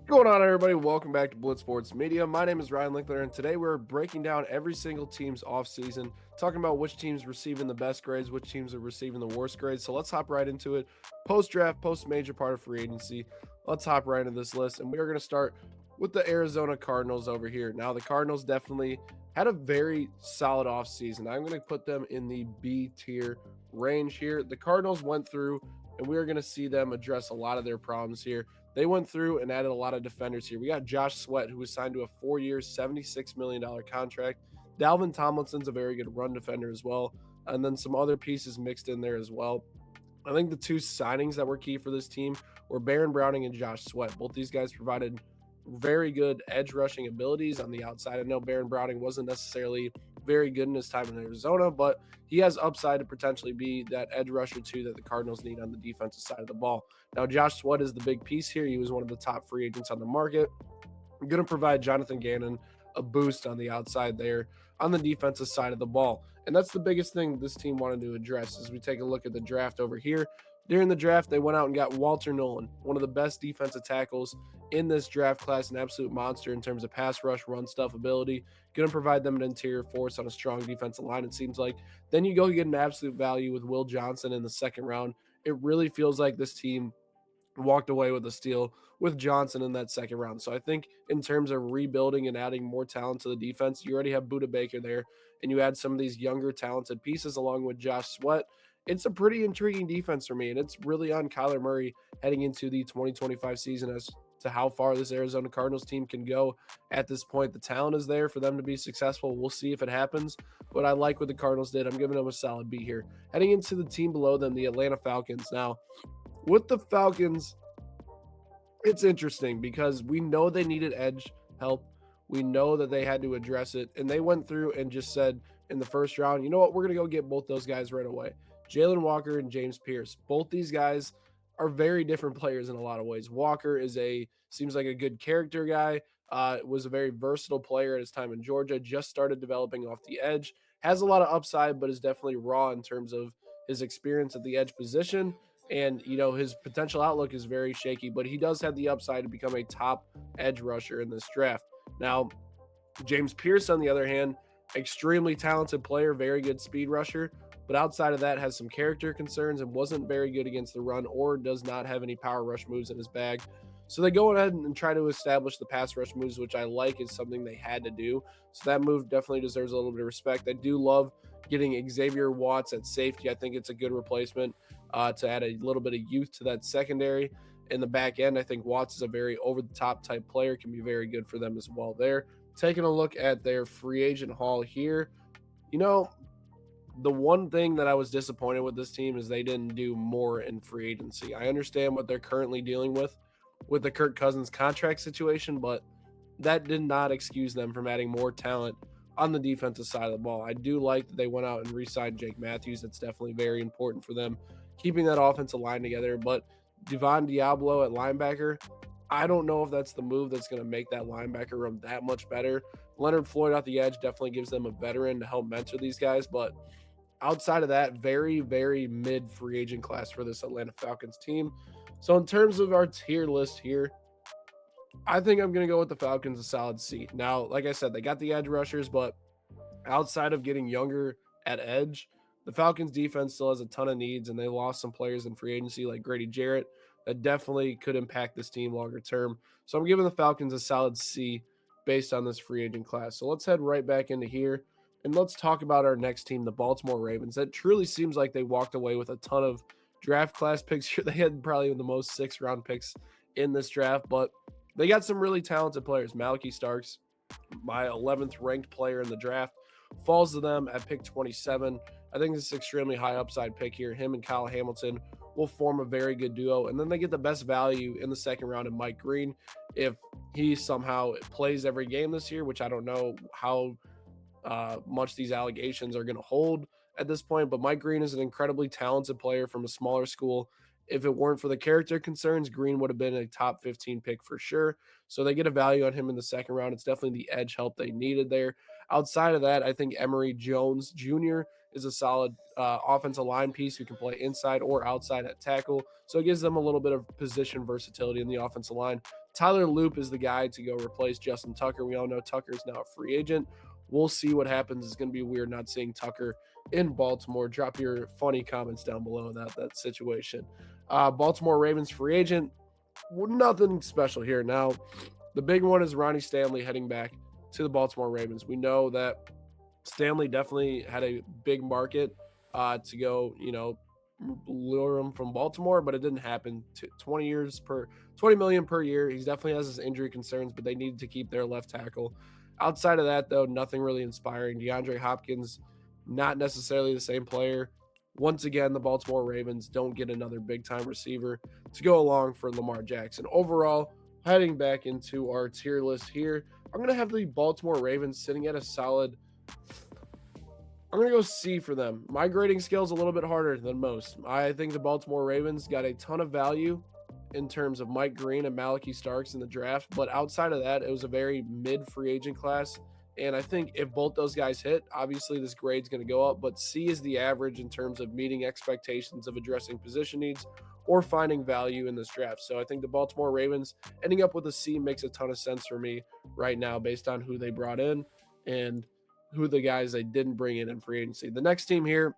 What's going on, everybody? Welcome back to Blitz Sports Media. My name is Ryan Linkler, and today we're breaking down every single team's offseason, talking about which teams receiving the best grades, which teams are receiving the worst grades. So let's hop right into it. Post-draft, post-major part of free agency. Let's hop right into this list, and we are going to start with the Arizona Cardinals over here. Now, the Cardinals definitely had a very solid offseason. I'm going to put them in the B tier range here. The Cardinals went through, and we are going to see them address a lot of their problems here. They went through and added a lot of defenders here. We got Josh Sweat, who was signed to a 4-year, $76 million contract. Dalvin Tomlinson's a very good run defender as well. And then some other pieces mixed in there as well. I think the two signings that were key for this team were Baron Browning and Josh Sweat. Both these guys provided very good edge rushing abilities on the outside. I know Baron Browning wasn't necessarily very good in his time in Arizona, but he has upside to potentially be that edge rusher too that the Cardinals need on the defensive side of the ball. Now, Josh Sweat is the big piece here. He was one of the top free agents on the market. I'm going to provide Jonathan Gannon a boost on the outside there on the defensive side of the ball. And that's the biggest thing this team wanted to address as we take a look at the draft over here. During the draft, they went out and got Walter Nolan, one of the best defensive tackles in this draft class, an absolute monster in terms of pass rush, run stuff ability. Going to provide them an interior force on a strong defensive line, it seems like. Then you go get an absolute value with Will Johnson in the second round. It really feels like this team walked away with a steal with Johnson in that second round. So I think in terms of rebuilding and adding more talent to the defense, you already have Budda Baker there, and you add some of these younger talented pieces along with Josh Sweat. It's a pretty intriguing defense for me, and it's really on Kyler Murray heading into the 2025 season as to how far this Arizona Cardinals team can go at this point. The talent is there for them to be successful. We'll see if it happens, but I like what the Cardinals did. I'm giving them a solid B here. Heading into the team below them, the Atlanta Falcons. Now, with the Falcons, it's interesting because we know they needed edge help. We know that they had to address it, and they went through and just said in the first round, you know what, we're going to go get both those guys right away. Jalen Walker and James Pierce. Both these guys are very different players in a lot of ways. Walker seems like a good character guy, was a very versatile player at his time in Georgia, just started developing off the edge, has a lot of upside, but is definitely raw in terms of his experience at the edge position. And, his potential outlook is very shaky, but he does have the upside to become a top edge rusher in this draft. Now, James Pierce, on the other hand, extremely talented player, very good speed rusher, but outside of that has some character concerns and wasn't very good against the run or does not have any power rush moves in his bag. So they go ahead and try to establish the pass rush moves, which I like is something they had to do. So that move definitely deserves a little bit of respect. I do love getting Xavier Watts at safety. I think it's a good replacement to add a little bit of youth to that secondary. In the back end, I think Watts is a very over-the-top type player, can be very good for them as well there. Taking a look at their free agent haul here, the one thing that I was disappointed with this team is they didn't do more in free agency. I understand what they're currently dealing with the Kirk Cousins contract situation, but that did not excuse them from adding more talent on the defensive side of the ball. I do like that they went out and re-signed Jake Matthews. That's definitely very important for them, keeping that offensive line together. But Devon Diablo at linebacker, I don't know if that's the move that's going to make that linebacker room that much better. Leonard Floyd off the edge definitely gives them a veteran to help mentor these guys, but outside of that, very, very mid free agent class for this Atlanta Falcons team. So in terms of our tier list here, I think I'm going to go with the Falcons a solid C. Now, like I said, they got the edge rushers, but outside of getting younger at edge, the Falcons defense still has a ton of needs, and they lost some players in free agency like Grady Jarrett that definitely could impact this team longer term. So I'm giving the Falcons a solid C based on this free agent class. So let's head right back into here, and let's talk about our next team, the Baltimore Ravens. That truly seems like they walked away with a ton of draft class picks here. They had probably the most 6th-round picks in this draft, but they got some really talented players. Malachi Starks, my 11th ranked player in the draft, falls to them at pick 27. I think this is an extremely high upside pick here. Him and Kyle Hamilton will form a very good duo. And then they get the best value in the second round of Mike Green. If he somehow plays every game this year, which I don't know how much these allegations are going to hold at this point, but Mike Green is an incredibly talented player from a smaller school. If it weren't for the character concerns, Green would have been a top 15 pick for sure. So they get a value on him in the second round. It's definitely the edge help they needed there. Outside of that, I think Emory Jones Jr. is a solid offensive line piece who can play inside or outside at tackle. So it gives them a little bit of position versatility in the offensive line. Tyler Loop is the guy to go replace Justin Tucker. We all know Tucker is now a free agent. We'll see what happens. It's going to be weird not seeing Tucker in Baltimore. Drop your funny comments down below that situation. Baltimore Ravens free agent. Nothing special here. Now, the big one is Ronnie Stanley heading back to the Baltimore Ravens. We know that Stanley definitely had a big market to go, lure him from Baltimore, but it didn't happen. 20 million per year. He definitely has his injury concerns, but they needed to keep their left tackle. Outside of that, though, nothing really inspiring. DeAndre Hopkins, not necessarily the same player. Once again, the Baltimore Ravens don't get another big time receiver to go along for Lamar Jackson. Overall, heading back into our tier list here, I'm going to have the Baltimore Ravens sitting at a solid. I'm going to go C for them. My grading scale is a little bit harder than most. I think the Baltimore Ravens got a ton of value in terms of Mike Green and Malachi Starks in the draft, but outside of that, it was a very mid free agent class. And I think if both those guys hit, obviously this grade's going to go up, but C is the average in terms of meeting expectations of addressing position needs or finding value in this draft. So I think the Baltimore Ravens ending up with a C makes a ton of sense for me right now based on who they brought in and who the guys they didn't bring in free agency. The next team here,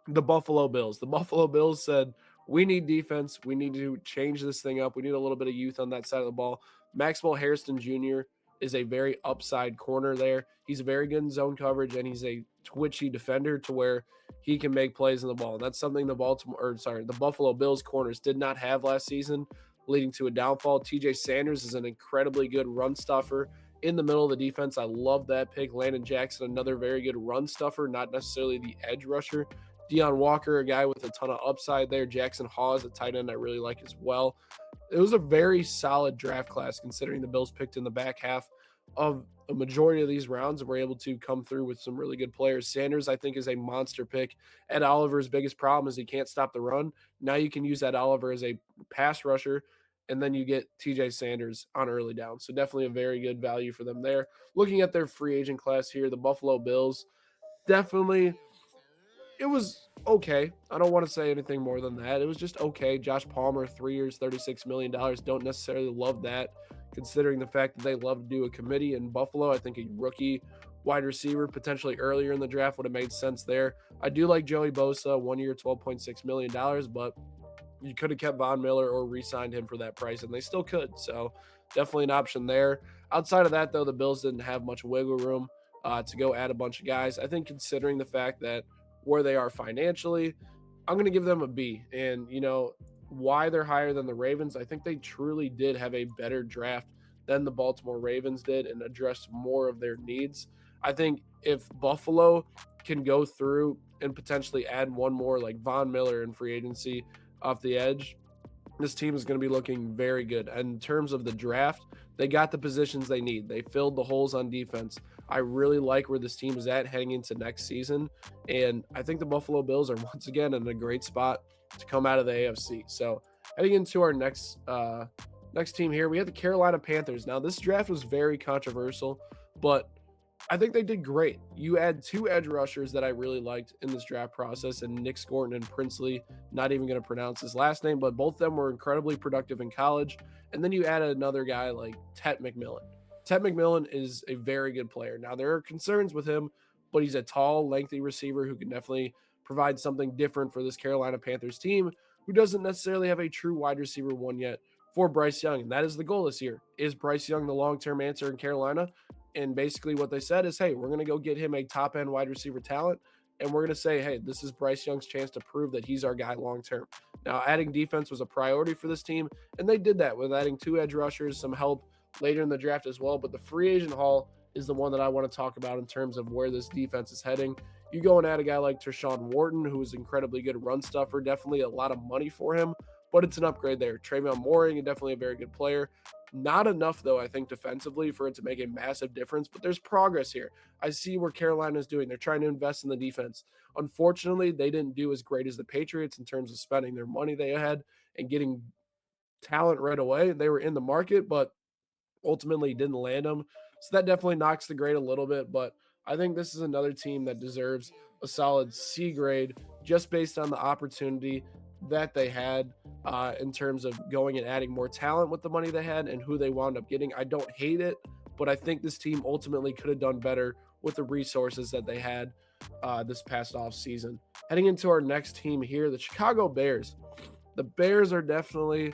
the Buffalo Bills. The Buffalo Bills said, we need defense. We need to change this thing up. We need a little bit of youth on that side of the ball. Maxwell Harrison Jr. is a very upside corner there. He's very good in zone coverage, and he's a twitchy defender to where he can make plays in the ball. And that's something the Buffalo Bills corners did not have last season, leading to a downfall. TJ Sanders is an incredibly good run stuffer in the middle of the defense. I love that pick. Landon Jackson, another very good run stuffer, not necessarily the edge rusher. Deion Walker, a guy with a ton of upside there. Jackson Hawes, a tight end I really like as well. It was a very solid draft class considering the Bills picked in the back half of a majority of these rounds and were able to come through with some really good players. Sanders, I think, is a monster pick. Ed Oliver's biggest problem is he can't stop the run. Now you can use Ed Oliver as a pass rusher, and then you get TJ Sanders on early down. So definitely a very good value for them there. Looking at their free agent class here, the Buffalo Bills, definitely it was okay. I don't want to say anything more than that. It was just okay. Josh Palmer, 3 years, $36 million. Don't necessarily love that, considering the fact that they love to do a committee in Buffalo. I think a rookie wide receiver, potentially earlier in the draft, would have made sense there. I do like Joey Bosa, 1 year, $12.6 million, but you could have kept Von Miller or re-signed him for that price, and they still could. So definitely an option there. Outside of that, though, the Bills didn't have much wiggle room to go add a bunch of guys. I think considering the fact that where they are financially, I'm going to give them a B. And, why they're higher than the Ravens, I think they truly did have a better draft than the Baltimore Ravens did and addressed more of their needs. I think if Buffalo can go through and potentially add one more like Von Miller in free agency off the edge, this team is going to be looking very good. And in terms of the draft, they got the positions they need. They filled the holes on defense. I really like where this team is at heading into next season. And I think the Buffalo Bills are once again in a great spot to come out of the AFC. So heading into our next team here, we have the Carolina Panthers. Now, this draft was very controversial, but I think they did great. You add 2 edge rushers that I really liked in this draft process, and Nick Scorton and Princely, not even going to pronounce his last name, but both of them were incredibly productive in college. And then you added another guy like Tet McMillan. Tet McMillan is a very good player. Now, there are concerns with him, but he's a tall, lengthy receiver who can definitely provide something different for this Carolina Panthers team, who doesn't necessarily have a true wide receiver one yet for Bryce Young. And that is the goal this year. Is Bryce Young the long-term answer in Carolina? And basically what they said is, hey, we're going to go get him a top-end wide receiver talent, and we're going to say, hey, this is Bryce Young's chance to prove that he's our guy long-term. Now, adding defense was a priority for this team, and they did that with adding 2 edge rushers, some help later in the draft as well. But the free agent haul is the one that I want to talk about in terms of where this defense is heading. You go and add a guy like Tershawn Wharton, who is incredibly good run stuffer, definitely a lot of money for him, but it's an upgrade there. Trayvon Mooring, definitely a very good player. Not enough, though, I think, defensively for it to make a massive difference, but there's progress here. I see where Carolina is doing. They're trying to invest in the defense. Unfortunately, they didn't do as great as the Patriots in terms of spending their money they had and getting talent right away. They were in the market, but ultimately didn't land them. So that definitely knocks the grade a little bit, but I think this is another team that deserves a solid C grade just based on the opportunity that they had in terms of going and adding more talent with the money they had and who they wound up getting. I don't hate it, but I think this team ultimately could have done better with the resources that they had this past offseason. Heading into our next team here, the Chicago Bears. The Bears are definitely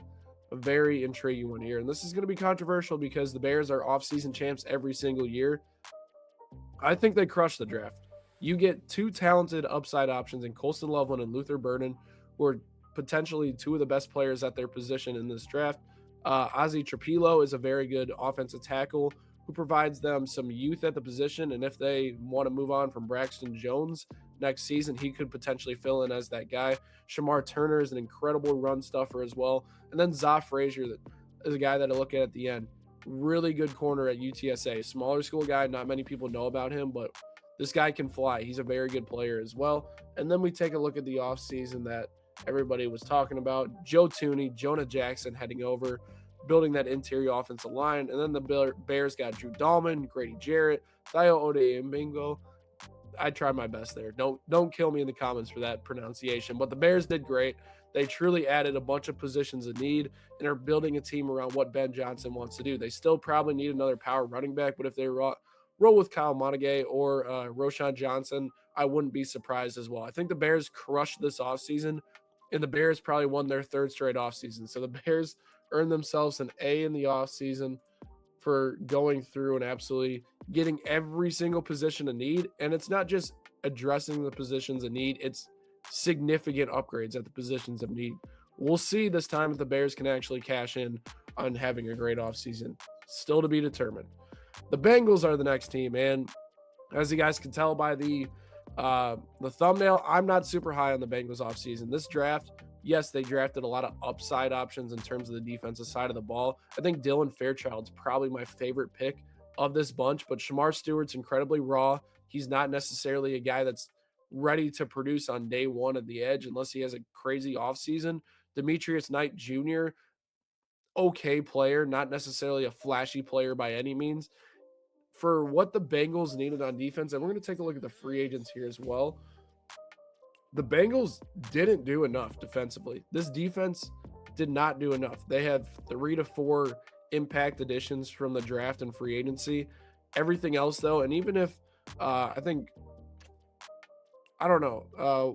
a very intriguing one here. And this is going to be controversial because the Bears are offseason champs every single year. I think they crushed the draft. You get two talented upside options in Colston Loveland and Luther Burden, who are potentially two of the best players at their position in this draft. Ozzie Trapilo is a very good offensive tackle who provides them some youth at the position. And if they want to move on from Braxton Jones next season, he could potentially fill in as that guy. Shamar Turner is an incredible run stuffer as well. And then Za Frazier is a guy that I look at the end. Really good corner at UTSA. Smaller school guy. Not many people know about him, but this guy can fly. He's a very good player as well. And then we take a look at the offseason that everybody was talking about. Joe Thuney, Jonah Jackson heading over, building that interior offensive line. And then the Bears got Drew Dahlman, Grady Jarrett, Thayo Odeyingbo. I tried my best there. Don't kill me in the comments for that pronunciation. But the Bears did great. They truly added a bunch of positions of need and are building a team around what Ben Johnson wants to do. They still probably need another power running back, but if they roll with Kyle Montague or Roshan Johnson, I wouldn't be surprised as well. I think the Bears crushed this offseason, and the Bears probably won their third straight offseason. So the Bears earned themselves an A in the offseason for going through and absolutely getting every single position of need. And it's not just addressing the positions of need, it's significant upgrades at the positions of need. We'll see this time if the Bears can actually cash in on having a great offseason. Still to be determined. The Bengals are the next team, and as you guys can tell by the thumbnail, I'm not super high on the Bengals offseason. This draft, yes, they drafted a lot of upside options in terms of the defensive side of the ball. I think Dylan Fairchild's probably my favorite pick of this bunch, but Shamar Stewart's incredibly raw. He's not necessarily a guy that's ready to produce on day one at the edge unless he has a crazy offseason. Demetrius Knight Jr., okay player, not necessarily a flashy player by any means. For what the Bengals needed on defense, and we're going to take a look at the free agents here as well. The Bengals didn't do enough defensively. This defense did not do enough. They have 3 to 4 impact additions from the draft and free agency. Everything else, though, and even if I don't know,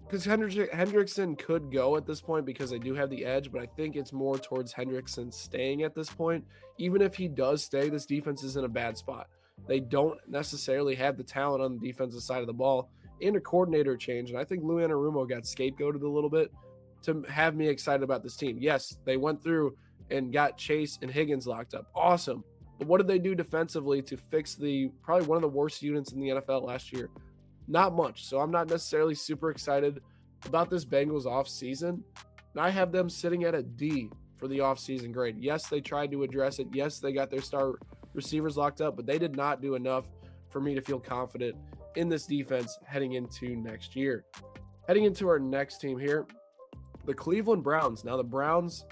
because Hendrickson could go at this point because they do have the edge, but I think it's more towards Hendrickson staying at this point. Even if he does stay, this defense is in a bad spot. They don't necessarily have the talent on the defensive side of the ball and a coordinator change. And I think Lou Anarumo got scapegoated a little bit to have me excited about this team. Yes, they went through and got Chase and Higgins locked up. Awesome. But what did they do defensively to fix probably one of the worst units in the NFL last year? Not much. So I'm not necessarily super excited about this Bengals offseason. And I have them sitting at a D for the offseason grade. Yes, they tried to address it. Yes, they got their star receivers locked up, but they did not do enough for me to feel confident in this defense heading into next year. Heading into our next team here, the Cleveland Browns. Now the Browns,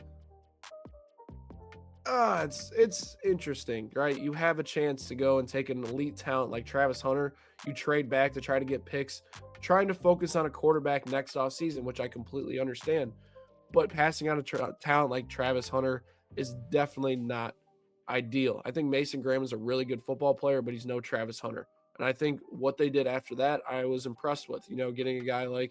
it's interesting, right? You have a chance to go and take an elite talent like Travis Hunter. You trade back to try to get picks, trying to focus on a quarterback next offseason, which I completely understand. But passing on a talent like Travis Hunter is definitely not ideal. I think Mason Graham is a really good football player, but he's no Travis Hunter. And I think what they did after that, I was impressed with. Getting a guy like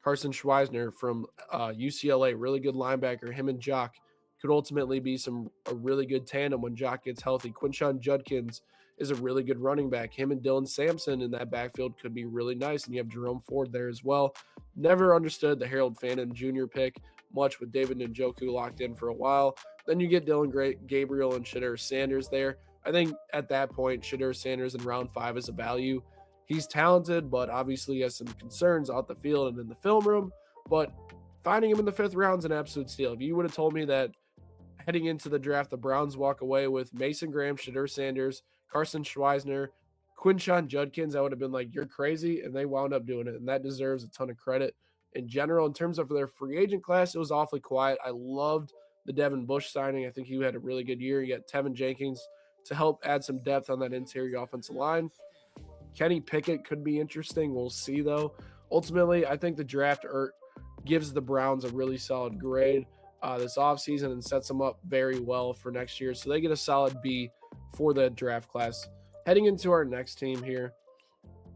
Carson Schweisner from UCLA, really good linebacker. Him and Jock could ultimately be a really good tandem when Jock gets healthy. Quinshon Judkins is a really good running back. Him and Dylan Sampson in that backfield could be really nice. And you have Jerome Ford there as well. Never understood the Harold Fannin Jr. pick much with David Njoku locked in for a while. Then you get Dylan Gabriel and Shadur Sanders there. I think at that point, Shadur Sanders in round 5 is a value. He's talented, but obviously has some concerns out the field and in the film room. But finding him in the 5th round is an absolute steal. If you would have told me that heading into the draft, the Browns walk away with Mason Graham, Shadur Sanders, Carson Schweisner, Quinshon Judkins, I would have been like, you're crazy. And they wound up doing it. And that deserves a ton of credit. In general, in terms of their free agent class, it was awfully quiet. I loved the Devin Bush signing. I think he had a really good year. You got Tevin Jenkins to help add some depth on that interior offensive line. Kenny Pickett could be interesting. We'll see, though. Ultimately, I think the draft gives the Browns a really solid grade this offseason and sets them up very well for next year. So they get a solid B for the draft class. Heading into our next team here,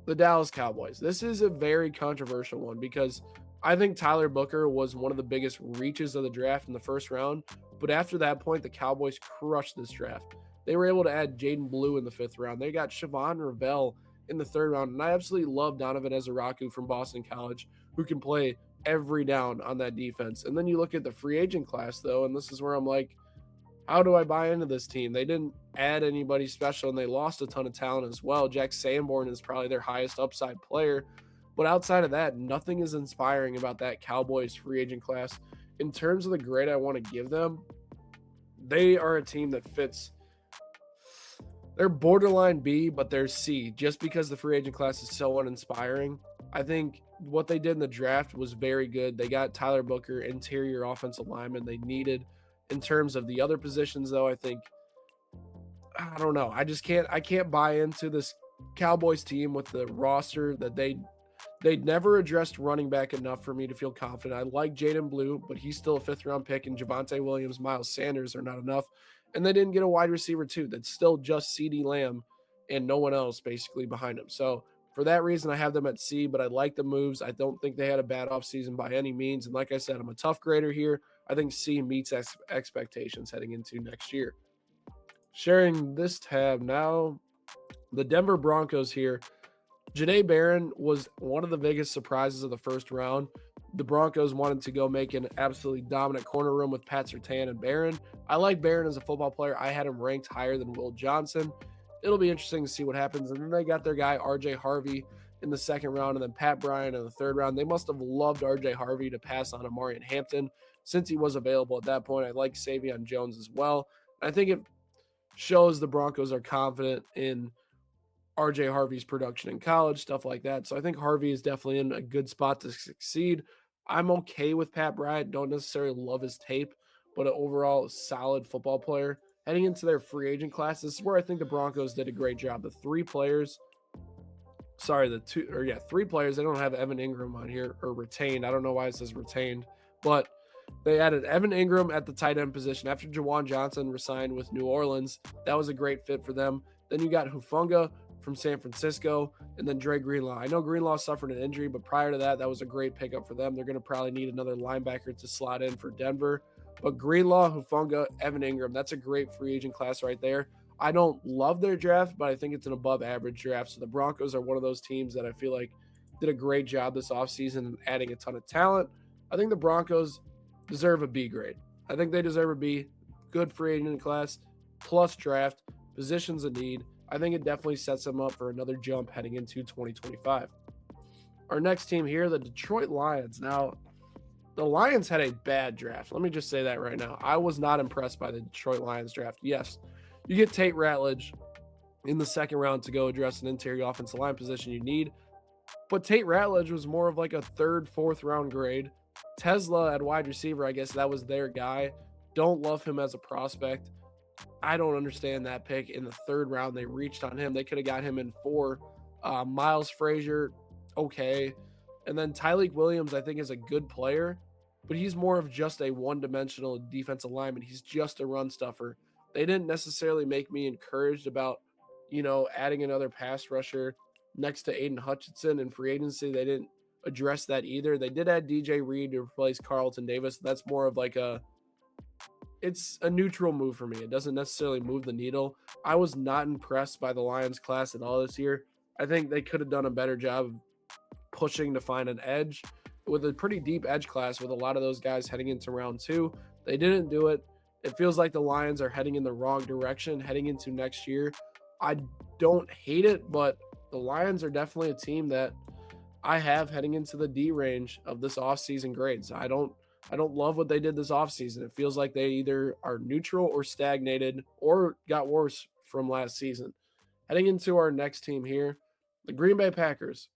the Dallas Cowboys. This is a very controversial one because I think Tyler Booker was one of the biggest reaches of the draft in the first round. But after that point, the Cowboys crushed this draft. They were able to add Jaden Blue in the 5th round. They got Siobhan Ravel in the 3rd round. And I absolutely love Donovan Ezeraku from Boston College, who can play every down on that defense. And then you look at the free agent class, though, and this is where I'm like, how do I buy into this team? They didn't add anybody special, and they lost a ton of talent as well. Jack Sanborn is probably their highest upside player. But outside of that, nothing is inspiring about that Cowboys free agent class. In terms of the grade I want to give them, they are a team that fits. They're borderline B, but they're C, just because the free agent class is so uninspiring. I think what they did in the draft was very good. They got Tyler Booker, interior offensive lineman they needed. In terms of the other positions, though, I don't know. I can't buy into this Cowboys team with the roster that they'd never addressed running back enough for me to feel confident. I like Jaden Blue, but he's still a 5th round pick, and Javonte Williams, Miles Sanders are not enough. And they didn't get a wide receiver too. That's still just CeeDee Lamb and no one else basically behind him. So for that reason, I have them at C, but I like the moves. I don't think they had a bad offseason by any means. And like I said, I'm a tough grader here. I think C meets expectations heading into next year. Sharing this tab now, the Denver Broncos here. Jahdae Barron was one of the biggest surprises of the first round. The Broncos wanted to go make an absolutely dominant corner room with Pat Surtain and Barron. I like Barron as a football player. I had him ranked higher than Will Johnson. It'll be interesting to see what happens. And then they got their guy, RJ Harvey, in the 2nd round, and then Pat Bryant in the 3rd round. They must have loved RJ Harvey to pass on Amarian Hampton since he was available at that point. I like Savion Jones as well. I think it shows the Broncos are confident in RJ Harvey's production in college, stuff like that. So I think Harvey is definitely in a good spot to succeed. I'm okay with Pat Bryant. Don't necessarily love his tape, but an overall solid football player. Heading into their free agent class, this is where I think the Broncos did a great job. Three players. They don't have Evan Ingram on here, or retained. I don't know why it says retained, but they added Evan Ingram at the tight end position after Jawan Johnson resigned with New Orleans. That was a great fit for them. Then you got Hufanga from San Francisco, and then Dre Greenlaw. I know Greenlaw suffered an injury, but prior to that, that was a great pickup for them. They're going to probably need another linebacker to slot in for Denver. But Greenlaw, Hufanga, Evan Ingram, that's a great free agent class right there. I don't love their draft, but I think it's an above average draft. So the Broncos are one of those teams that I feel like did a great job this offseason adding a ton of talent. I think the Broncos deserve a B grade. I think they deserve a B. Good free agent class, plus draft, positions of need. I think it definitely sets them up for another jump heading into 2025. Our next team here, the Detroit Lions. Now, the Lions had a bad draft. Let me just say that right now. I was not impressed by the Detroit Lions draft. Yes, you get Tate Ratledge in the 2nd round to go address an interior offensive line position you need. But Tate Ratledge was more of like a 3rd, 4th round grade. Tesla at wide receiver, I guess that was their guy. Don't love him as a prospect. I don't understand that pick in the 3rd round. They reached on him. They could have got him in 4. Miles Frazier, okay. And then Tyleik Williams, I think, is a good player, but he's more of just a one-dimensional defensive lineman. He's just a run stuffer. They didn't necessarily make me encouraged about, adding another pass rusher next to Aiden Hutchinson in free agency. They didn't address that either. They did add DJ Reed to replace Carlton Davis. That's more of like it's a neutral move for me. It doesn't necessarily move the needle. I was not impressed by the Lions class at all this year. I think they could have done a better job of pushing to find an edge with a pretty deep edge class with a lot of those guys heading into round 2. They didn't do it. It feels like the Lions are heading in the wrong direction heading into next year. I don't hate it, but the Lions are definitely a team that I have heading into the D range of this offseason grades. I don't love what they did this offseason. It feels like they either are neutral or stagnated or got worse from last season. Heading into our next team here, the Green Bay Packers.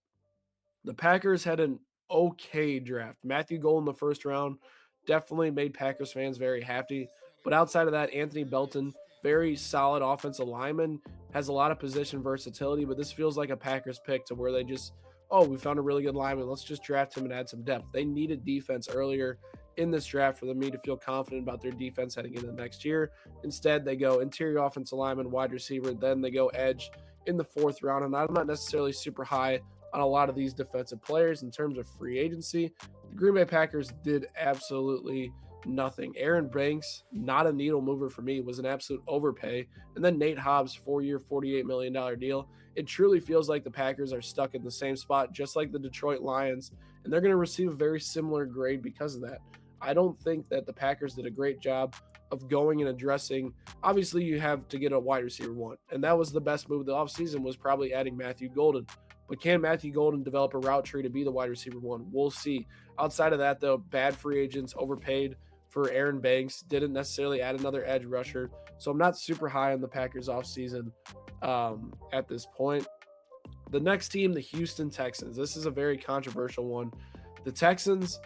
The Packers had an okay draft. Matthew Gold in the 1st round definitely made Packers fans very happy. But outside of that, Anthony Belton, very solid offensive lineman, has a lot of position versatility, but this feels like a Packers pick to where they just oh, we found a really good lineman. Let's just draft him and add some depth. They needed defense earlier in this draft for me to feel confident about their defense heading into next year. Instead, they go interior offensive lineman, wide receiver, then they go edge in the fourth round. And I'm not necessarily super high on a lot of these defensive players in terms of free agency. The Green Bay Packers did absolutely nothing. Aaron Banks, not a needle mover for me, was an absolute overpay. And then Nate Hobbs, 4-year, $48 million deal. It truly feels like the Packers are stuck in the same spot, just like the Detroit Lions, and they're going to receive a very similar grade because of that. I don't think that the Packers did a great job of going and addressing. Obviously, you have to get a wide receiver one, and that was the best move of the offseason, was probably adding Matthew Golden. But can Matthew Golden develop a route tree to be the wide receiver one? We'll see. Outside of that, though, bad free agents, overpaid for Aaron Banks, didn't necessarily add another edge rusher. So I'm not super high on the Packers offseason at this point. The next team, the Houston Texans. This is a very controversial one. The Texans,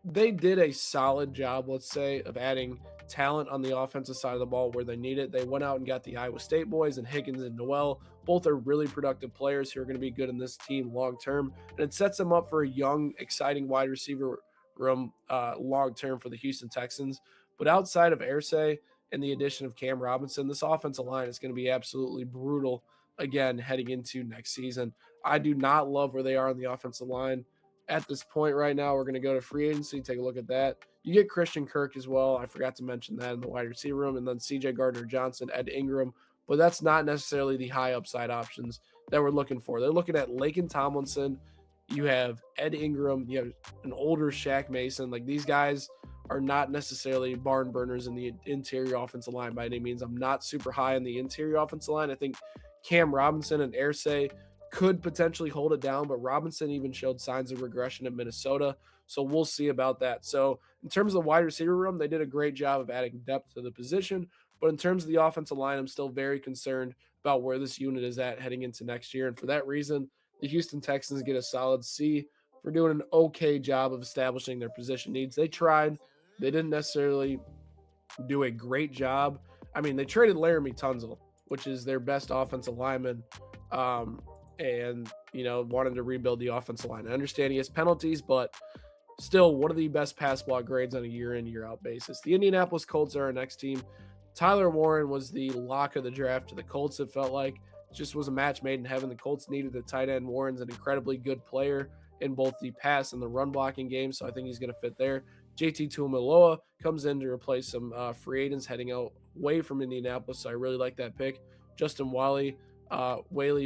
they did a solid job, let's say, of adding talent on the offensive side of the ball where they need it. They went out and got the Iowa State boys and Higgins and Noel. Both are really productive players who are going to be good in this team long term. And it sets them up for a young, exciting wide receiver room long term for the Houston Texans. But outside of Irsay and the addition of Cam Robinson, this offensive line is going to be absolutely brutal again heading into next season. I do not love where they are on the offensive line at this point right now. We're going to go to free agency, take a look at that. You get Christian Kirk as well. I forgot to mention that in the wide receiver room. And then CJ Gardner-Johnson, Ed Ingram. But that's not necessarily the high upside options that we're looking for. They're looking at Laken Tomlinson. You have Ed Ingram. You have an older Shaq Mason. Like, these guys are not necessarily barn burners in the interior offensive line by any means. I'm not super high in the interior offensive line. I think Cam Robinson and Irsay could potentially hold it down, but Robinson even showed signs of regression in Minnesota. So we'll see about that. So in terms of the wide receiver room, they did a great job of adding depth to the position. But in terms of the offensive line, I'm still very concerned about where this unit is at heading into next year. And for that reason, the Houston Texans get a solid C for doing an okay job of establishing their position needs. They tried. They didn't necessarily do a great job. I mean, they traded Laramie Tunzel, which is their best offensive lineman, and, wanted to rebuild the offensive line. I understand he has penalties, but still one of the best pass block grades on a year in, year out basis. The Indianapolis Colts are our next team. Tyler Warren was the lock of the draft to the Colts, it felt like. It just was a match made in heaven. The Colts needed a tight end. Warren's an incredibly good player in both the pass and the run blocking game, so I think he's going to fit there. JT Tuimoloau comes in to replace some free agents heading away from Indianapolis, so I really like that pick. Justin Whaley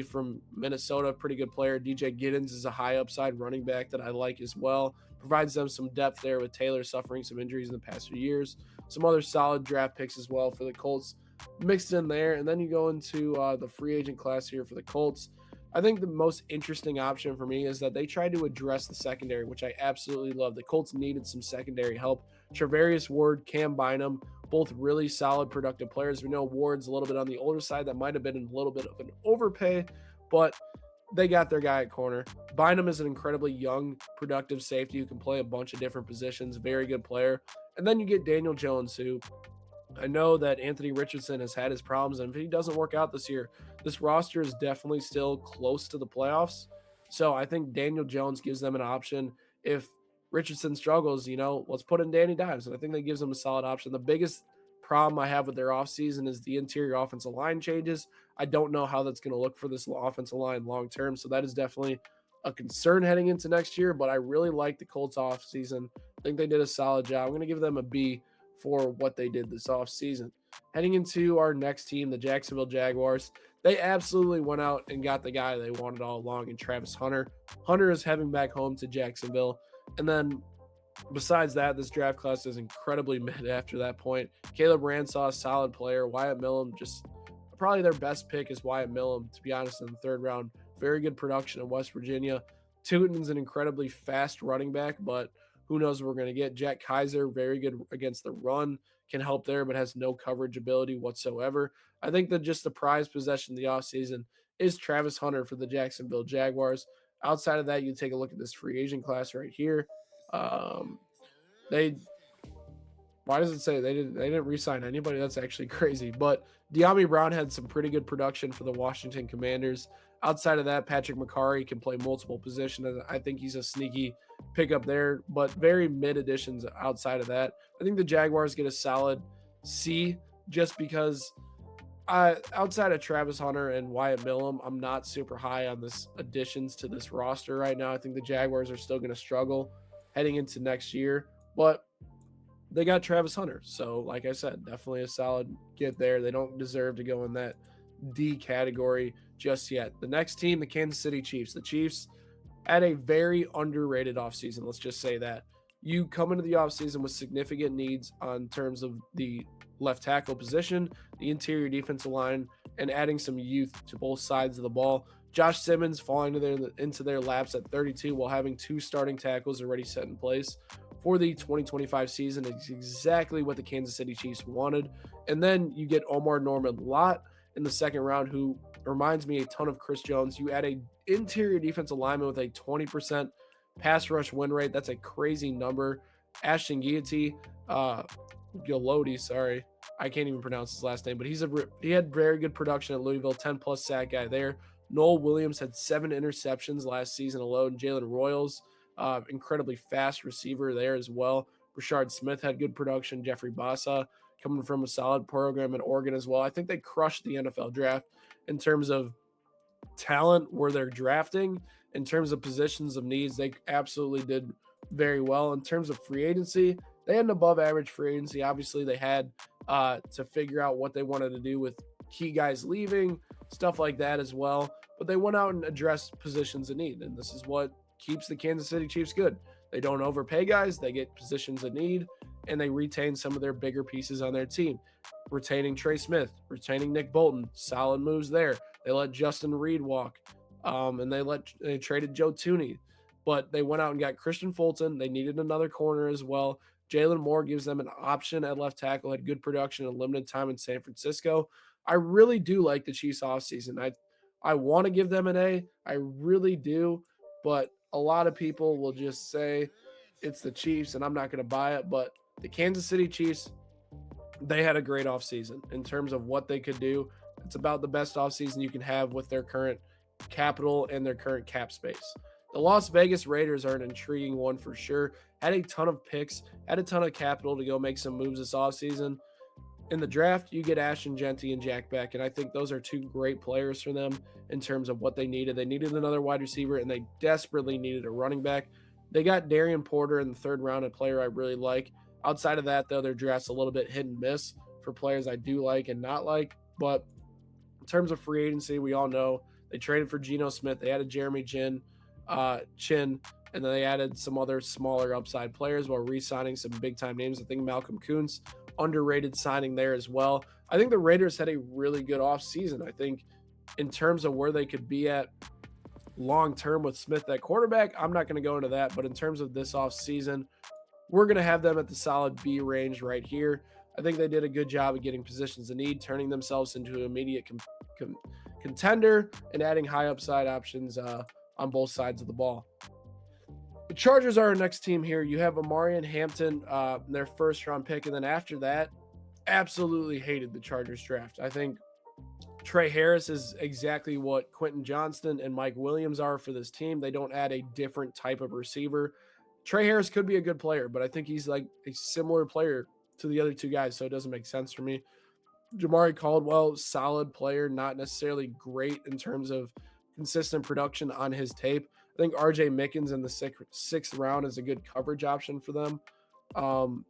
from Minnesota, pretty good player. DJ Giddens is a high upside running back that I like as well. Provides them some depth there with Taylor suffering some injuries in the past few years. Some other solid draft picks as well for the Colts mixed in there. And then you go into the free agent class here for the Colts. I think the most interesting option for me is that they tried to address the secondary, which I absolutely love. The Colts needed some secondary help. Charvarius Ward, Cam Bynum, both really solid, productive players. We know Ward's a little bit on the older side. That might have been a little bit of an overpay, but they got their guy at corner. Bynum is an incredibly young, productive safety who can play a bunch of different positions. Very good player. And then you get Daniel Jones, who I know that Anthony Richardson has had his problems, and if he doesn't work out this year, this roster is definitely still close to the playoffs. So I think Daniel Jones gives them an option. If Richardson struggles, let's put in Danny Dimes, and I think that gives them a solid option. The biggest problem I have with their offseason is the interior offensive line changes. I don't know how that's going to look for this offensive line long term, so that is definitely a concern heading into next year, but I really like the Colts offseason. I think they did a solid job. I'm going to give them a B for what they did this offseason. Heading into our next team, the Jacksonville Jaguars, they absolutely went out and got the guy they wanted all along in Travis Hunter. Hunter is heading back home to Jacksonville. And then besides that, this draft class is incredibly mid after that point. Caleb Ransaw, solid player. Wyatt Millam, just probably their best pick is Wyatt Millam, to be honest, in the third round. Very good production in West Virginia. Tootin's an incredibly fast running back, but who knows what we're going to get. Jack Kaiser, very good against the run, can help there, but has no coverage ability whatsoever. I think that just the prize possession of the offseason is Travis Hunter for the Jacksonville Jaguars. Outside of that, you take a look at this free agent class right here. They Why does it say they didn't re-sign anybody? That's actually crazy. But De'Ami Brown had some pretty good production for the Washington Commanders. Outside of that, Patrick McCarry can play multiple positions, and I think he's a sneaky pickup there, but very mid additions outside of that. I think the Jaguars get a solid C just because outside of Travis Hunter and Wyatt Millum, I'm not super high on this additions to this roster right now. I think the Jaguars are still going to struggle heading into next year, but they got Travis Hunter. So, like I said, definitely a solid get there. They don't deserve to go in that D category just yet. The next team, the Kansas City Chiefs. The Chiefs had a very underrated offseason. Let's just say that. You come into the offseason with significant needs on terms of the left tackle position, the interior defensive line, and adding some youth to both sides of the ball. Josh Simmons falling into their laps at 32 while having 2 starting tackles already set in place for the 2025 season is exactly what the Kansas City Chiefs wanted. And then you get Omar Norman Lott in the second round, who reminds me a ton of Chris Jones. You add a interior defensive lineman with a 20% pass rush win rate. That's a crazy number. Ashton Gilotti, sorry, I can't even pronounce his last name, but he had very good production at Louisville, 10 plus sack guy there. Noel Williams had 7 interceptions last season alone. Jalen Royals, incredibly fast receiver there as well. Rashard Smith had good production. Jeffrey Bassa coming from a solid program in Oregon as well. I think they crushed the NFL draft in terms of talent where they're drafting. In terms of positions of needs, they absolutely did very well. In terms of free agency, they had an above average free agency. Obviously, they had to figure out what they wanted to do with key guys leaving, stuff like that as well. But they went out and addressed positions of need. And this is what keeps the Kansas City Chiefs good. They don't overpay guys, they get positions of need, and they retain some of their bigger pieces on their team. Retaining Trey Smith, retaining Nick Bolton, solid moves there. They let Justin Reed walk, and they traded Joe Tooney, but they went out and got Christian Fulton. They needed another corner as well. Jalen Moore gives them an option at left tackle, had good production and limited time in San Francisco. I really do like the Chiefs offseason. I want to give them an A. I really do, but a lot of people will just say it's the Chiefs, and I'm not going to buy it. But the Kansas City Chiefs, they had a great offseason in terms of what they could do. It's about the best offseason you can have with their current capital and their current cap space. The Las Vegas Raiders are an intriguing one for sure. Had a ton of picks, had a ton of capital to go make some moves this offseason. In the draft, you get Ashton Genty and Jack Beck, and I think those are 2 great players for them in terms of what they needed. They needed another wide receiver, and they desperately needed a running back. They got Darian Porter in the 3rd round, a player I really like. Outside of that, though, their draft's a little bit hit and miss for players I do like and not like. But in terms of free agency, we all know they traded for Geno Smith. They added Jeremy Chin, and then they added some other smaller upside players while re-signing some big-time names. I think Malcolm Kuntz, underrated signing there as well. I think the Raiders had a really good offseason. I think in terms of where they could be at long-term with Smith at quarterback, I'm not going to go into that. But in terms of this offseason, we're going to have them at the solid B range right here. I think they did a good job of getting positions of need, turning themselves into an immediate contender, and adding high upside options on both sides of the ball. The Chargers are our next team here. You have Amarian Hampton, their 1st round pick. And then after that, absolutely hated the Chargers draft. I think Trey Harris is exactly what Quentin Johnston and Mike Williams are for this team. They don't add a different type of receiver. Trey Harris could be a good player, but I think he's like a similar player to the other 2 guys, so it doesn't make sense for me. Jamari Caldwell, solid player, not necessarily great in terms of consistent production on his tape. I think RJ Mickens in the 6th round is a good coverage option for them.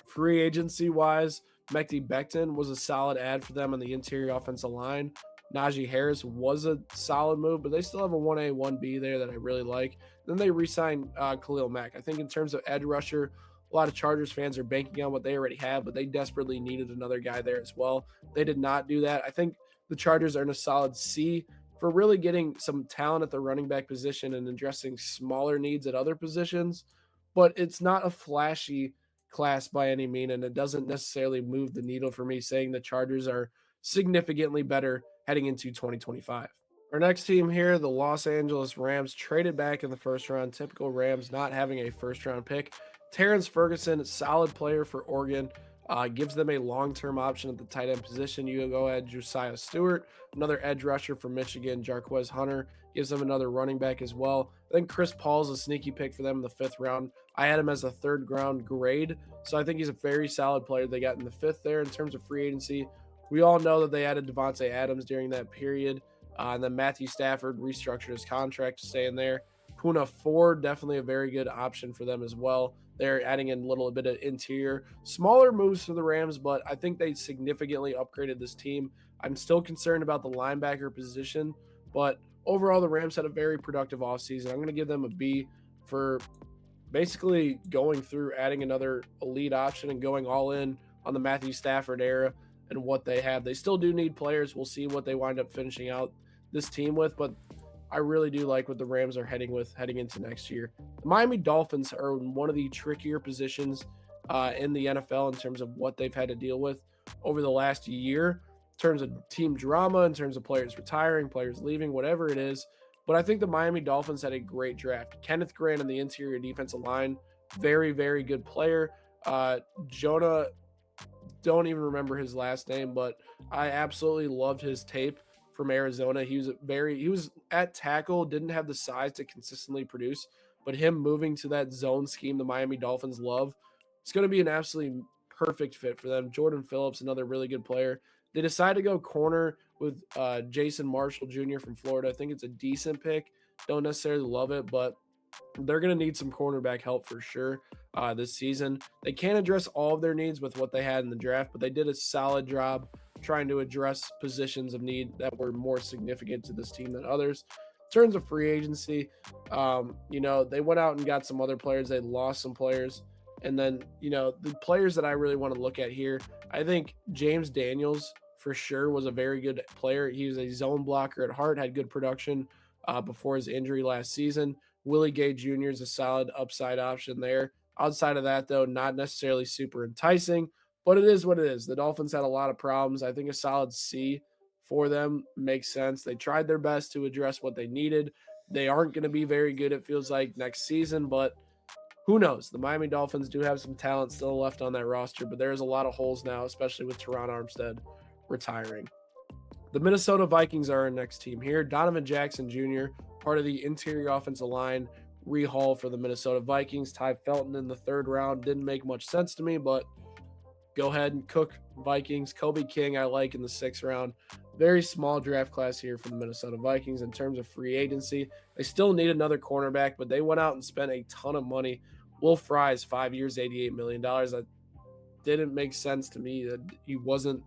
Free agency wise, Mekhi Becton was a solid add for them on the interior offensive line. Najee Harris was a solid move, but they still have a 1A, 1B there that I really like. Then they re-signed Khalil Mack. I think in terms of edge rusher, a lot of Chargers fans are banking on what they already have, but they desperately needed another guy there as well. They did not do that. I think the Chargers are in a solid C for really getting some talent at the running back position and addressing smaller needs at other positions, but it's not a flashy class by any mean, and it doesn't necessarily move the needle for me saying the Chargers are significantly better heading into 2025. Our next team here, the Los Angeles Rams, traded back in the 1st round. Typical Rams not having a 1st round pick. Terrence Ferguson, solid player for Oregon. Gives them a long-term option at the tight end position. You go ahead, Josiah Stewart, another edge rusher from Michigan. Jarquez Hunter gives them another running back as well. I think Chris Paul's a sneaky pick for them in the 5th round. I had him as a 3rd round grade, so I think he's a very solid player they got in the 5th there in terms of free agency. We all know that they added Devontae Adams during that period, and then Matthew Stafford restructured his contract to stay in there. Puna Ford, definitely a very good option for them as well. They're adding in a little bit of interior. Smaller moves for the Rams, but I think they significantly upgraded this team. I'm still concerned about the linebacker position, but overall, the Rams had a very productive offseason. I'm going to give them a B for basically going through, adding another elite option and going all in on the Matthew Stafford era and what they have. They still do need players. We'll see what they wind up finishing out this team with, but I really do like what the Rams are heading into next year. The Miami Dolphins are in one of the trickier positions in the NFL in terms of what they've had to deal with over the last year, in terms of team drama, in terms of players retiring, players leaving, whatever it is. But I think the Miami Dolphins had a great draft. Kenneth Grant on the interior defensive line, very, very good player. Jonah, don't even remember his last name, but I absolutely loved his tape from Arizona. He was at tackle, didn't have the size to consistently produce, but him moving to that zone scheme the Miami Dolphins love, it's going to be an absolutely perfect fit for them. Jordan Phillips, another really good player. They decided to go corner with Jason Marshall Jr. from Florida. I think it's a decent pick. Don't necessarily love it, but they're going to need some cornerback help for sure this season. They can't address all of their needs with what they had in the draft, but they did a solid job trying to address positions of need that were more significant to this team than others. In terms of free agency, they went out and got some other players. They lost some players. And then, the players that I really want to look at here, I think James Daniels for sure was a very good player. He was a zone blocker at heart, had good production before his injury last season. Willie Gay Jr. is a solid upside option there. Outside of that, though, not necessarily super enticing, but it is what it is. The Dolphins had a lot of problems. I think a solid C for them makes sense. They tried their best to address what they needed. They aren't going to be very good, it feels like, next season, but who knows? The Miami Dolphins do have some talent still left on that roster, but there's a lot of holes now, especially with Teron Armstead retiring. The Minnesota Vikings are our next team here. Donovan Jackson Jr., part of the interior offensive line rehaul for the Minnesota Vikings. Ty Felton in the 3rd round didn't make much sense to me, but go ahead and cook Vikings. Kobe King I like in the 6th round. Very small draft class here for the Minnesota Vikings in terms of free agency. They still need another cornerback, but they went out and spent a ton of money. Will Fries, 5 years, $88 million. That didn't make sense to me. That he wasn't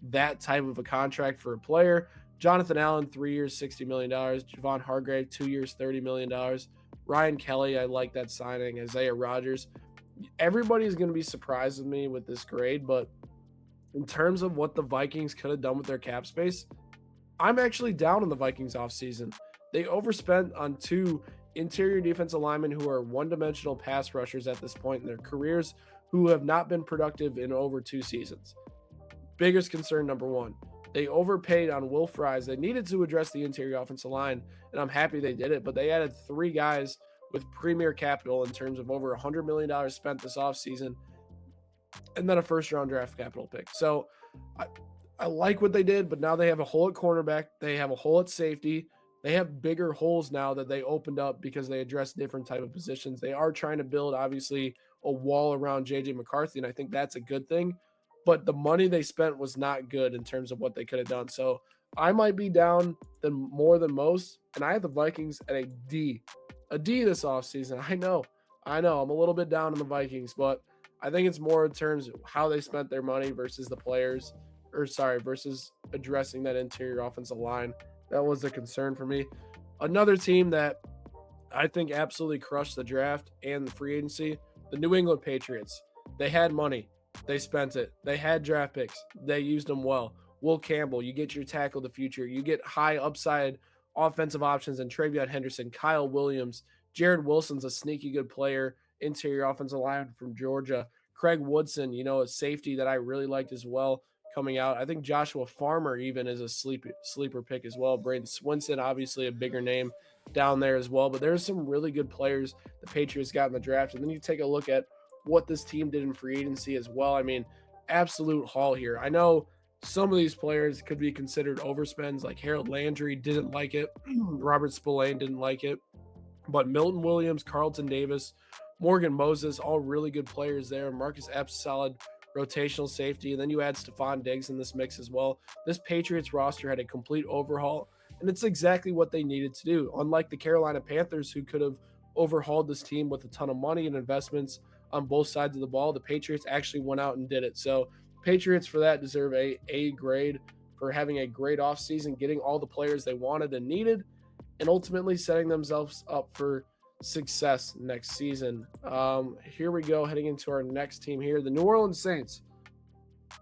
that type of a contract for a player. Jonathan Allen, 3 years, $60 million. Javon Hargrave, 2 years, $30 million. Ryan Kelly, I like that signing. Isaiah Rodgers. Everybody's going to be surprised with me with this grade, but in terms of what the Vikings could have done with their cap space, I'm actually down on the Vikings offseason. They overspent on 2 interior defensive linemen who are one-dimensional pass rushers at this point in their careers who have not been productive in over 2 seasons. Biggest concern, number 1. They overpaid on Will Fries. They needed to address the interior offensive line, and I'm happy they did it, but they added 3 guys with premier capital in terms of over $100 million spent this offseason, and then a 1st-round draft capital pick. So I like what they did, but now they have a hole at cornerback. They have a hole at safety. They have bigger holes now that they opened up because they addressed different type of positions. They are trying to build, obviously, a wall around J.J. McCarthy, and I think that's a good thing. But the money they spent was not good in terms of what they could have done. So I might be down more than most, and I have the Vikings at a D this offseason. I know. I'm a little bit down on the Vikings, but I think it's more in terms of how they spent their money versus the players, versus addressing that interior offensive line. That was a concern for me. Another team that I think absolutely crushed the draft and the free agency, the New England Patriots. They had money. They spent it. They had draft picks. They used them well. Will Campbell, you get your tackle of the future. You get high upside offensive options in Travion Henderson, Kyle Williams. Jared Wilson's a sneaky good player, interior offensive line from Georgia. Craig Woodson, a safety that I really liked as well coming out. I think Joshua Farmer even is a sleeper pick as well. Braden Swinson, obviously a bigger name down there as well. But there's some really good players the Patriots got in the draft. And then you take a look at what this team did in free agency as well. I mean, absolute haul here. I know some of these players could be considered overspends, like Harold Landry didn't like it, Robert Spillane didn't like it, but Milton Williams, Carlton Davis, Morgan Moses, all really good players there. Marcus Epps, solid rotational safety. And then you add Stephon Diggs in this mix as well. This Patriots roster had a complete overhaul, and it's exactly what they needed to do. Unlike the Carolina Panthers, who could have overhauled this team with a ton of money and investments on both sides of the ball, the Patriots actually went out and did it. So Patriots for that deserve a grade for having a great offseason, getting all the players they wanted and needed, and ultimately setting themselves up for success next season. Here we go, heading into our next team here, the New Orleans Saints.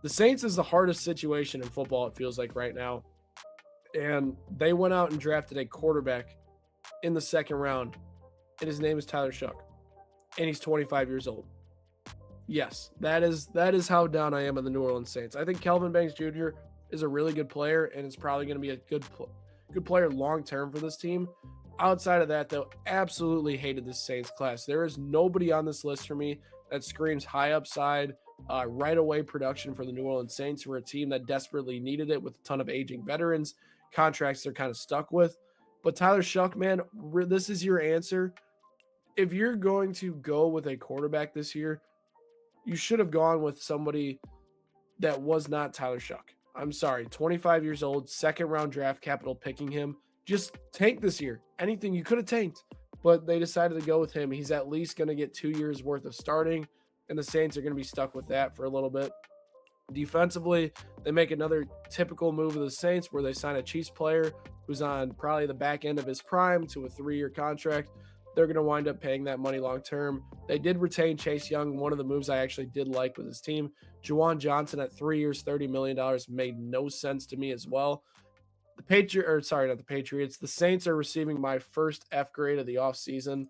The Saints is the hardest situation in football, it feels like right now. And they went out and drafted a quarterback in the second round, and his name is Tyler Shough, and he's 25 years old. Yes, that is how down I am on the New Orleans Saints. I think Kelvin Banks Jr. is a really good player, and it's probably going to be a good player long term for this team. Outside of that, though, absolutely hated this Saints class. There is nobody on this list for me that screams high upside, right away production for the New Orleans Saints. We're a team that desperately needed it with a ton of aging veterans, contracts they're kind of stuck with. But Tyler Shough, man, this is your answer. If you're going to go with a quarterback this year, you should have gone with somebody that was not Tyler Shough. I'm sorry, 25 years old, second round draft capital picking him. Just tank this year. Anything you could have tanked, but they decided to go with him. He's at least going to get 2 years worth of starting, and the Saints are going to be stuck with that for a little bit. Defensively, they make another typical move of the Saints where they sign a Chiefs player who's on probably the back end of his prime to a 3-year contract. They're going to wind up paying that money long term. They did retain Chase Young. One of the moves I actually did like with his team. Juwan Johnson at 3 years, $30 million made no sense to me as well. The Patriots. The Saints are receiving my first F grade of the offseason.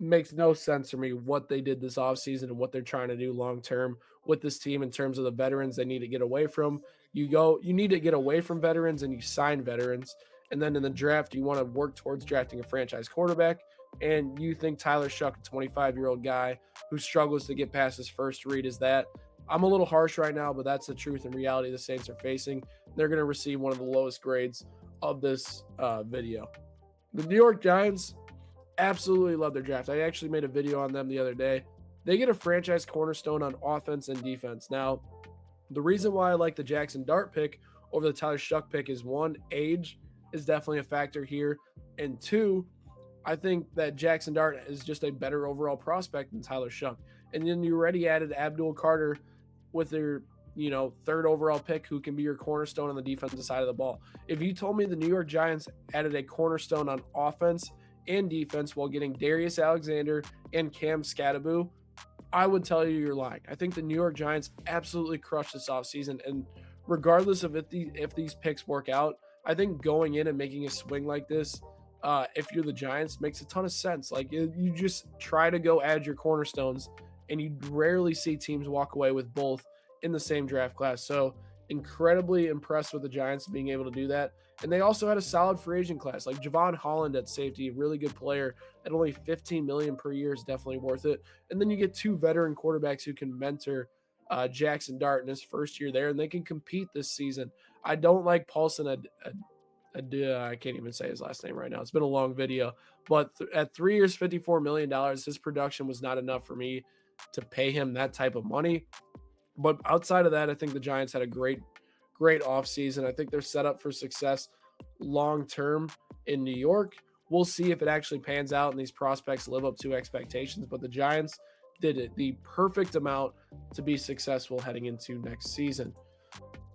Makes no sense for me what they did this offseason and what they're trying to do long term with this team in terms of the veterans they need to get away from. You need to get away from veterans and you sign veterans. And then in the draft, you want to work towards drafting a franchise quarterback. And you think Tyler Shough, a 25-year-old guy who struggles to get past his first read, is that. I'm a little harsh right now, but that's the truth and reality the Saints are facing. They're going to receive one of the lowest grades of this video. The New York Giants, absolutely love their draft. I actually made a video on them the other day. They get a franchise cornerstone on offense and defense. Now, the reason why I like the Jackson Dart pick over the Tyler Shough pick is, one, age is definitely a factor here. And two, I think that Jackson Dart is just a better overall prospect than Tyler Shough. And then you already added Abdul Carter with their, third overall pick, who can be your cornerstone on the defensive side of the ball. If you told me the New York Giants added a cornerstone on offense and defense while getting Darius Alexander and Cam Skattebo, I would tell you you're lying. I think the New York Giants absolutely crushed this offseason, and regardless of if these picks work out, I think going in and making a swing like this, if you're the Giants, makes a ton of sense. Like, you just try to go add your cornerstones, and you rarely see teams walk away with both in the same draft class. So incredibly impressed with the Giants being able to do that. And they also had a solid free agent class, like Javon Holland at safety, really good player at only $15 million per year is definitely worth it. And then you get two veteran quarterbacks who can mentor Jackson Dart in his first year there, and they can compete this season. I don't like Paulson. I can't even say his last name right now. It's been a long video, but at 3 years, $54 million, his production was not enough for me to pay him that type of money. But outside of that, I think the Giants had a great offseason. I think they're set up for success long term in New York. We'll see if it actually pans out and these prospects live up to expectations. But the Giants did it the perfect amount to be successful heading into next season.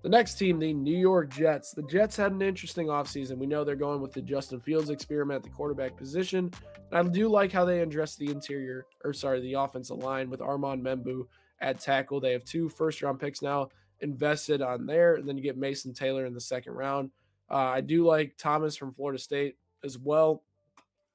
The next team, the New York Jets. The Jets had an interesting offseason. We know they're going with the Justin Fields experiment at the quarterback position. And I do like how they address the the offensive line with Armand Membu at tackle. They have 2 first-round picks now invested on there, and then you get Mason Taylor in the second round. I do like Thomas from Florida State as well.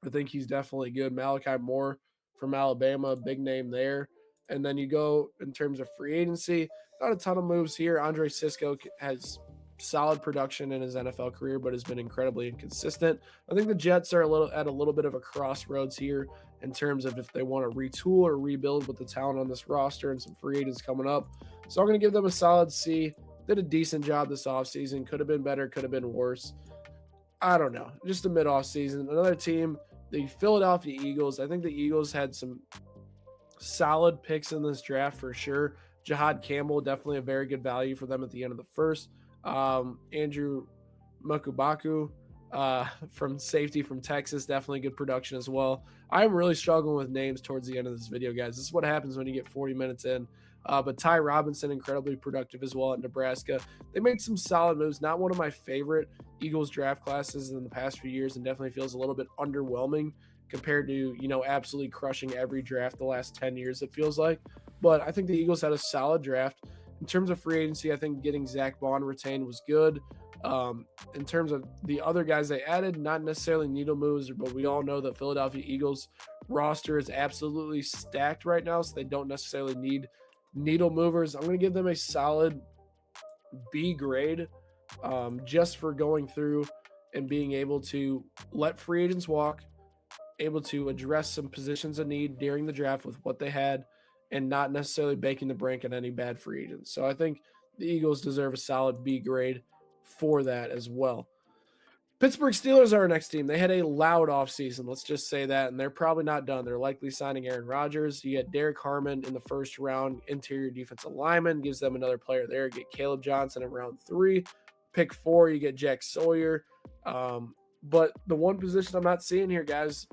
I think he's definitely good. Malachi Moore from Alabama, big name there. And then you go in terms of free agency, not a ton of moves here. Andre Sisco has solid production in his NFL career, but has been incredibly inconsistent. I think the Jets are at a little bit of a crossroads here in terms of if they want to retool or rebuild with the talent on this roster and some free agents coming up. So I'm going to give them a solid C. Did a decent job this offseason. Could have been better, could have been worse. I don't know. Just a mid-off season. Another team, the Philadelphia Eagles. I think the Eagles had some solid picks in this draft for sure. Jahad Campbell, definitely a very good value for them at the end of the first. Andrew Mukubaku from safety from Texas, definitely good production as well. I'm really struggling with names towards the end of this video, guys. This is what happens when you get 40 minutes in. But Ty Robinson, incredibly productive as well at Nebraska. They made some solid moves. Not one of my favorite Eagles draft classes in the past few years, and definitely feels a little bit underwhelming compared to, absolutely crushing every draft the last 10 years, it feels like. But I think the Eagles had a solid draft. In terms of free agency, I think getting Zach Bond retained was good. In terms of the other guys they added, not necessarily needle moves, but we all know that Philadelphia Eagles roster is absolutely stacked right now, so they don't necessarily need needle movers. I'm going to give them a solid B grade just for going through and being able to let free agents walk, able to address some positions of need during the draft with what they had, and not necessarily baking the brink on any bad free agents. So I think the Eagles deserve a solid B grade for that as well. Pittsburgh Steelers are our next team. They had a loud offseason, let's just say that, and they're probably not done. They're likely signing Aaron Rodgers. You get Derek Harmon in the first round, interior defensive lineman, gives them another player there. Get Caleb Johnson in round 3. Pick 4, you get Jack Sawyer. But the one position I'm not seeing here, guys,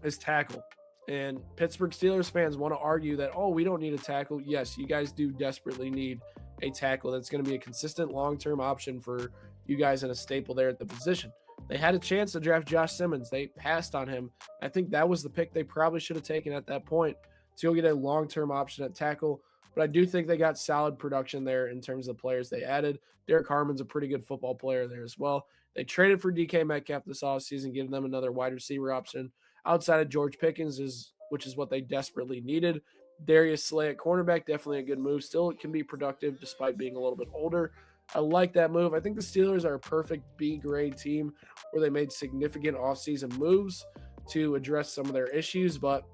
is tackle. And Pittsburgh Steelers fans want to argue that, oh, we don't need a tackle. Yes, you guys do desperately need a tackle that's going to be a consistent long-term option for you guys and a staple there at the position. They had a chance to draft Josh Simmons. They passed on him. I think that was the pick they probably should have taken at that point to go get a long-term option at tackle. But I do think they got solid production there in terms of the players they added. Derek Harmon's a pretty good football player there as well. They traded for DK Metcalf this offseason, giving them another wide receiver option outside of George Pickens, which is what they desperately needed. Darius Slay at cornerback, definitely a good move. Still can be productive despite being a little bit older. I like that move. I think the Steelers are a perfect B-grade team where they made significant offseason moves to address some of their issues, but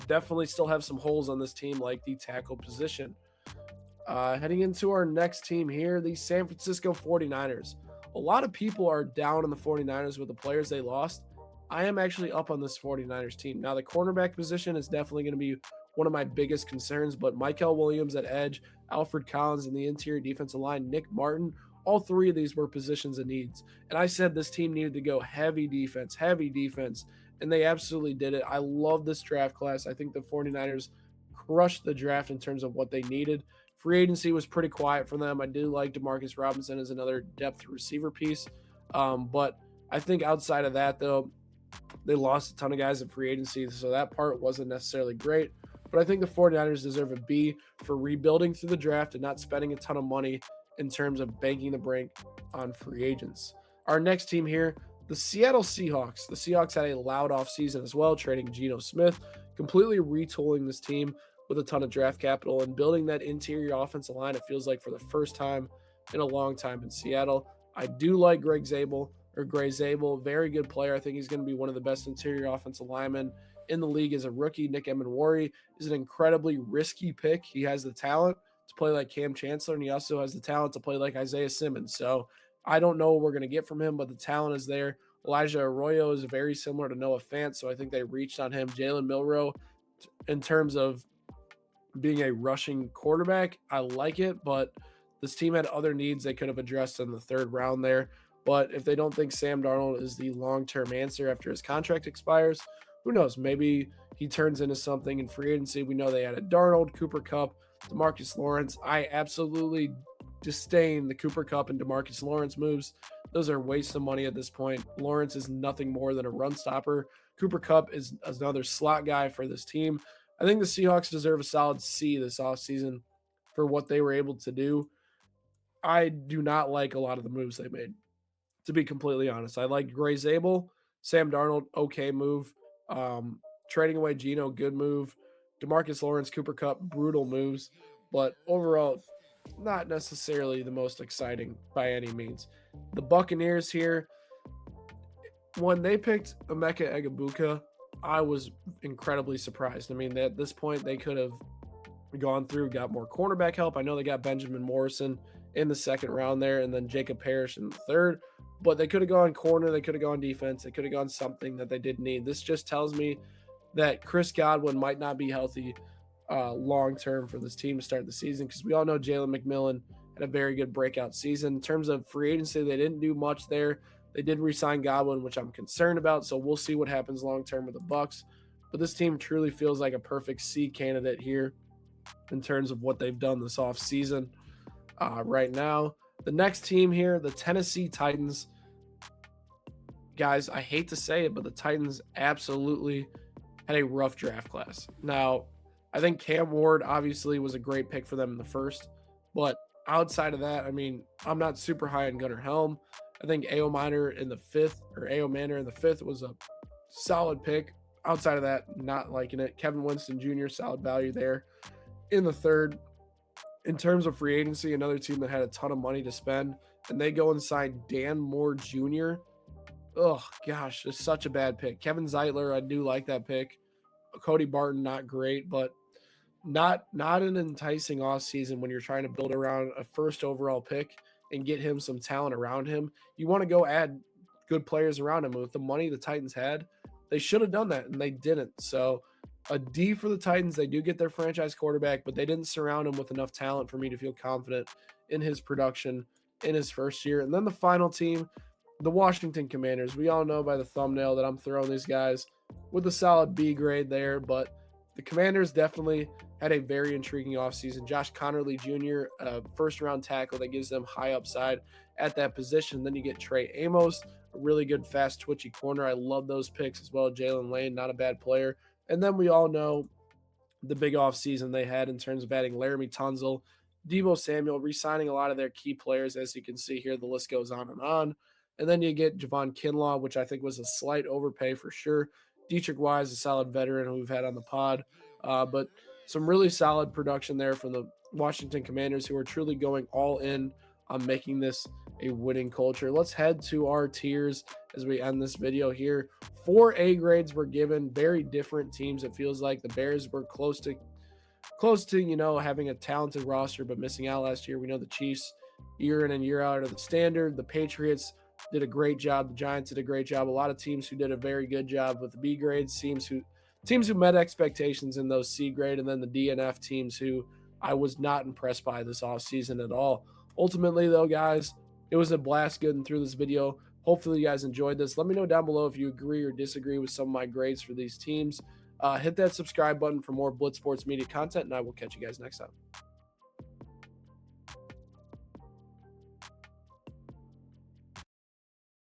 definitely still have some holes on this team like the tackle position. Heading into our next team here, the San Francisco 49ers. A lot of people are down on the 49ers with the players they lost. I am actually up on this 49ers team. Now, the cornerback position is definitely going to be one of my biggest concerns, but Michael Williams at edge, Alfred Collins in the interior defensive line, Nick Martin, all three of these were positions of needs. And I said this team needed to go heavy defense, and they absolutely did it. I love this draft class. I think the 49ers crushed the draft in terms of what they needed. Free agency was pretty quiet for them. I do like Demarcus Robinson as another depth receiver piece. But I think outside of that, though, they lost a ton of guys in free agency, so that part wasn't necessarily great. But I think the 49ers deserve a B for rebuilding through the draft and not spending a ton of money in terms of banking the brink on free agents. Our next team here, the Seattle Seahawks. The Seahawks had a loud offseason as well, trading Geno Smith, completely retooling this team with a ton of draft capital and building that interior offensive line, it feels like, for the first time in a long time in Seattle. I do like Gray Zabel, very good player. I think he's going to be one of the best interior offensive linemen in the league as a rookie. Nick Emenwari is an incredibly risky pick. He has the talent to play like Cam Chancellor, and he also has the talent to play like Isaiah Simmons. So I don't know what we're going to get from him, but the talent is there. Elijah Arroyo is very similar to Noah Fant, so I think they reached on him. Jalen Milroe, in terms of being a rushing quarterback, I like it, but this team had other needs they could have addressed in the third round there. But if they don't think Sam Darnold is the long-term answer after his contract expires, who knows? Maybe he turns into something in free agency. We know they added Darnold, Cooper Kupp, DeMarcus Lawrence. I absolutely disdain the Cooper Kupp and DeMarcus Lawrence moves. Those are waste of money at this point. Lawrence is nothing more than a run stopper. Cooper Kupp is another slot guy for this team. I think the Seahawks deserve a solid C this offseason for what they were able to do. I do not like a lot of the moves they made, to be completely honest. I like Gray Zabel, Sam Darnold, okay move. Trading away Geno, good move. DeMarcus Lawrence, Cooper Kupp, brutal moves. But overall, not necessarily the most exciting by any means. The Buccaneers here, when they picked Emeka Egbuka, I was incredibly surprised. I mean, at this point, they could have gone through, got more cornerback help. I know they got Benjamin Morrison in the second round there, and then Jacob Parrish in the third, but they could have gone corner, they could have gone defense, they could have gone something that they didn't need. This just tells me that Chris Godwin might not be healthy long term for this team to start the season, because we all know Jalen McMillan had a very good breakout season. In terms of free agency, they didn't do much there. They did re-sign Godwin, which I'm concerned about, so we'll see what happens long term with the Bucs. But this team truly feels like a perfect C candidate here in terms of what they've done this offseason. Right now, the next team here, the Tennessee Titans. Guys, I hate to say it, but the Titans absolutely had a rough draft class. Now, I think Cam Ward obviously was a great pick for them in the first, but outside of that, I mean, I'm not super high on Gunnar Helm. I think A.O. Manor in the fifth was a solid pick. Outside of that, not liking it. Kevin Winston Jr., solid value there in the third. In terms of free agency, another team that had a ton of money to spend, and they go and sign Dan Moore Jr. Oh, gosh, it's such a bad pick. Kevin Zeitler, I do like that pick. Cody Barton, not great, but not an enticing offseason when you're trying to build around a first overall pick and get him some talent around him. You want to go add good players around him. With the money the Titans had, they should have done that, and they didn't. So a D for the Titans. They do get their franchise quarterback, but they didn't surround him with enough talent for me to feel confident in his production in his first year. And then the final team, the Washington Commanders. We all know by the thumbnail that I'm throwing these guys with a solid B grade there, but the Commanders definitely had a very intriguing offseason. Josh Connerly Jr., first-round tackle that gives them high upside at that position. Then you get Trey Amos, a really good, fast, twitchy corner. I love those picks as well. Jalen Lane, not a bad player. And then we all know the big offseason they had in terms of adding Laramie Tunsil, Deebo Samuel, re-signing a lot of their key players. As you can see here, the list goes on and on. And then you get Javon Kinlaw, which I think was a slight overpay for sure. Dietrich Wise, a solid veteran who we've had on the pod. But some really solid production there from the Washington Commanders, who are truly going all in on making this a winning culture. Let's head to our tiers as we end this video here. 4 A grades were given, very different teams. It feels like the Bears were close to having a talented roster, but missing out last year. We know the Chiefs year in and year out are the standard. The Patriots did a great job. The Giants did a great job. A lot of teams who did a very good job with the B grades, teams who met expectations in those C grade, and then the DNF teams who I was not impressed by this offseason at all. Ultimately, though, guys, it was a blast getting through this video. Hopefully, you guys enjoyed this. Let me know down below if you agree or disagree with some of my grades for these teams. Hit that subscribe button for more Blitz Sports Media content, and I will catch you guys next time.